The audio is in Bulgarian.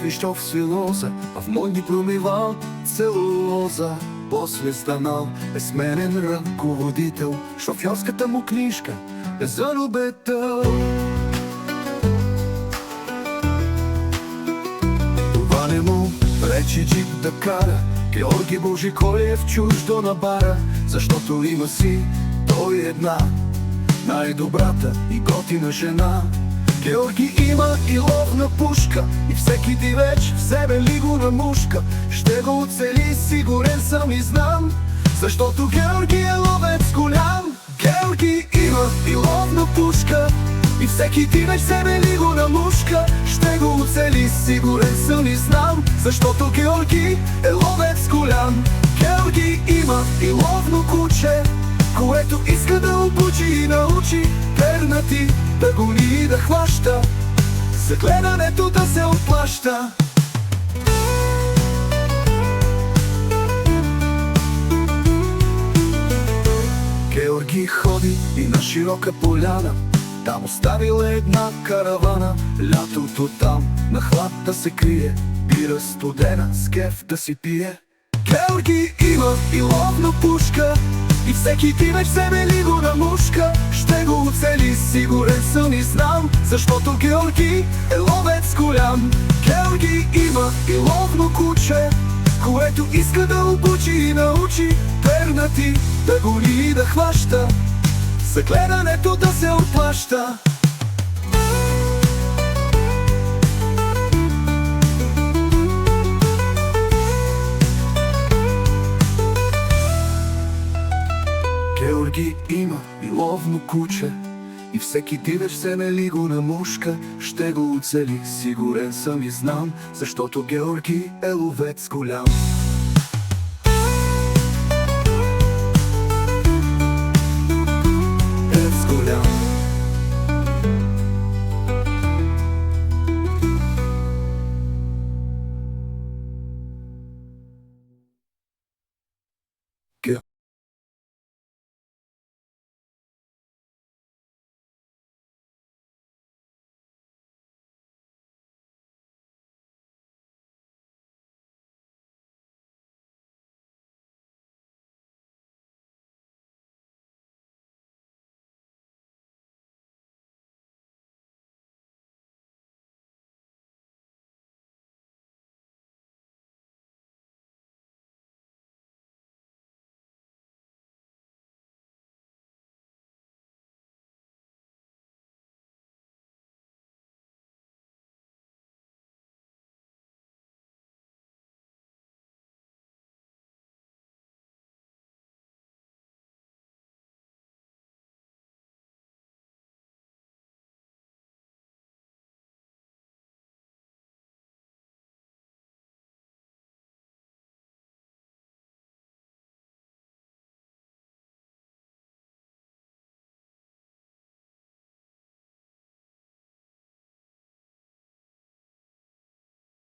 свищов свилоза, а в мой промивал целулоза. После станал безсменен ръководител, шофьорската му книжка е за любител. Това не му пречи джип да кара Георги Божиколиев чуждо на бара, защото има си той една, най-добрата и готина жена. Георги има и ловна пушка, и всеки дивеч в себе ли го намушка. Ще го оцели, сигурен съм и знам, защото Георги е ловец голям. Георги има и ловна пушка, и всеки дивеч в себе ли го намушка. Ще го оцели, сигурен съм и знам, защото Георги е ловец голям. Георги има и ловно куче, което иска да обучи и научи пернати да гони и да хваща, за гледането да се отплаща. Георги ходи и на широка поляна, там оставил една каравана. Лятото там на хлад да се крие, бира студена с кеф да си пие. Георги има и ловна пушка, и всеки дивеч в себе ли го намушка. Ще го оцели, сигурен съм и знам, защото Георги е ловец голям. Георги има и ловно куче, което иска да обучи и научи пернати да гони и да хваща, за гледането да се отплаща. Георги има и ловно куче, и всеки дивеч се ли го намушка. Ще го оцели, сигурен съм и знам, защото Георги е ловец голям.